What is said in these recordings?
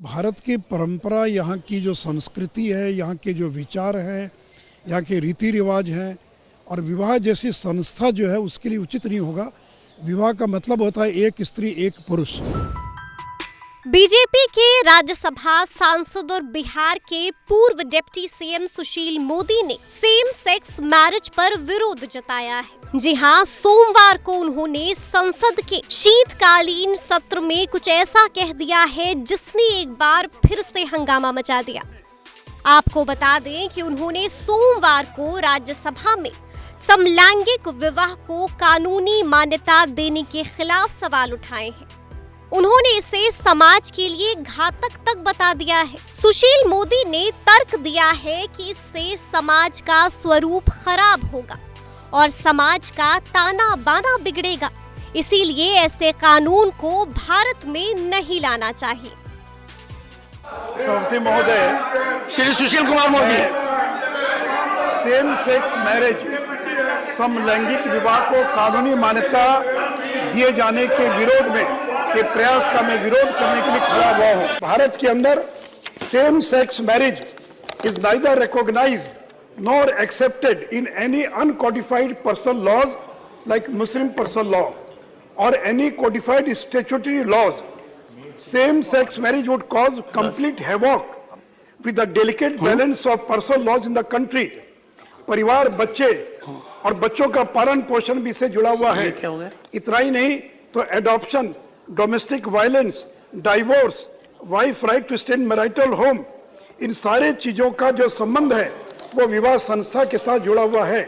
भारत की परंपरा, यहाँ की जो संस्कृति है, यहाँ के जो विचार हैं, यहाँ के रीति रिवाज हैं और विवाह जैसी संस्था जो है उसके लिए उचित नहीं होगा। विवाह का मतलब होता है एक स्त्री एक पुरुष। बीजेपी के राज्यसभा सांसद और बिहार के पूर्व डिप्टी सीएम सुशील मोदी ने सेम सेक्स मैरिज पर विरोध जताया है। जी हां, सोमवार को उन्होंने संसद के शीतकालीन सत्र में कुछ ऐसा कह दिया है जिसने एक बार फिर से हंगामा मचा दिया। आपको बता दें कि उन्होंने सोमवार को राज्यसभा में समलैंगिक विवाह को कानूनी मान्यता देने के खिलाफ सवाल उठाए हैं। उन्होंने इसे समाज के लिए घातक तक बता दिया है। सुशील मोदी ने तर्क दिया है कि इससे समाज का स्वरूप खराब होगा और समाज का ताना बाना बिगड़ेगा, इसीलिए ऐसे कानून को भारत में नहीं लाना चाहिए। सभापति महोदय Shri Sushil Kumar Modi, same sex marriage समलैंगिक विवाह को कानूनी मान्यता दिए जाने के विरोध में के प्रयास का मैं विरोध करने के लिए खड़ा हुआ हूँ। भारत के अंदर same sex marriage is neither recognised nor accepted in any uncodified personal laws like Muslim personal law और any codified statutory laws. Same sex marriage would cause complete havoc with the delicate balance of personal laws in the country. परिवार, बच्चे और बच्चों का पालन पोषण भी इससे जुड़ा हुआ है। इतना ही नहीं तो adoption, domestic violence, divorce, wife right to stay in marital home, इन सारे चीजों का जो संबंध है वो विवाह संस्था के साथ जुड़ा हुआ है।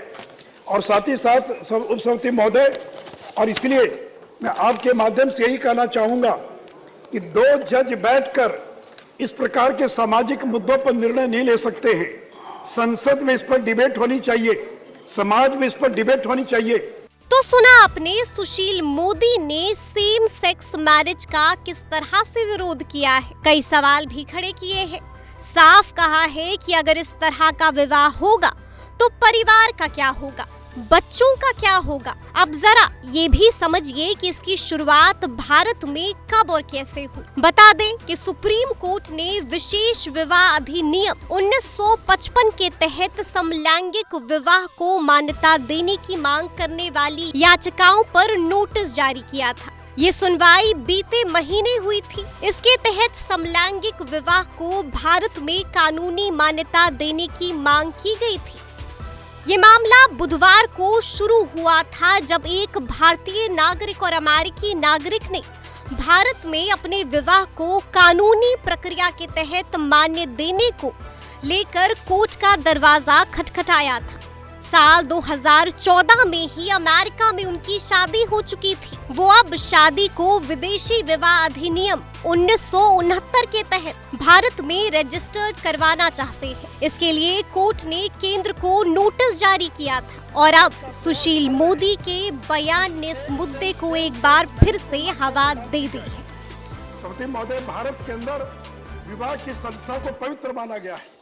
और साथ ही साथ उपसभापति महोदय, और इसलिए मैं आपके माध्यम से यही कहना चाहूंगा कि दो जज बैठकर इस प्रकार के सामाजिक मुद्दों पर निर्णय नहीं ले सकते हैं। संसद में इस पर डिबेट होनी चाहिए, समाज में इस पर डिबेट होनी चाहिए। तो सुना आपने, सुशील मोदी ने सेम सेक्स मैरिज का किस तरह से विरोध किया है। कई सवाल भी खड़े किए हैं। साफ कहा है कि अगर इस तरह का विवाह होगा तो परिवार का क्या होगा, बच्चों का क्या होगा। अब जरा ये भी समझिए कि इसकी शुरुआत भारत में कब और कैसे हुई। बता दें कि सुप्रीम कोर्ट ने विशेष विवाह अधिनियम 1955 के तहत समलैंगिक विवाह को मान्यता देने की मांग करने वाली याचिकाओं पर नोटिस जारी किया था। ये सुनवाई बीते महीने हुई थी। इसके तहत समलैंगिक विवाह को भारत में कानूनी मान्यता देने की मांग की गई थी। ये मामला बुधवार को शुरू हुआ था जब एक भारतीय नागरिक और अमेरिकी नागरिक ने भारत में अपने विवाह को कानूनी प्रक्रिया के तहत मान्य देने को लेकर कोर्ट का दरवाजा खटखटाया था। साल 2014 में ही अमेरिका में उनकी शादी हो चुकी थी। वो अब शादी को विदेशी विवाह अधिनियम 1969 के तहत भारत में रजिस्टर्ड करवाना चाहते हैं। इसके लिए कोर्ट ने केंद्र को नोटिस जारी किया था और अब सुशील मोदी के बयान ने इस मुद्दे को एक बार फिर से हवा दे दी है। सभापति महोदय, भारत के अंदर विवाह की संस्था को पवित्र माना गया है।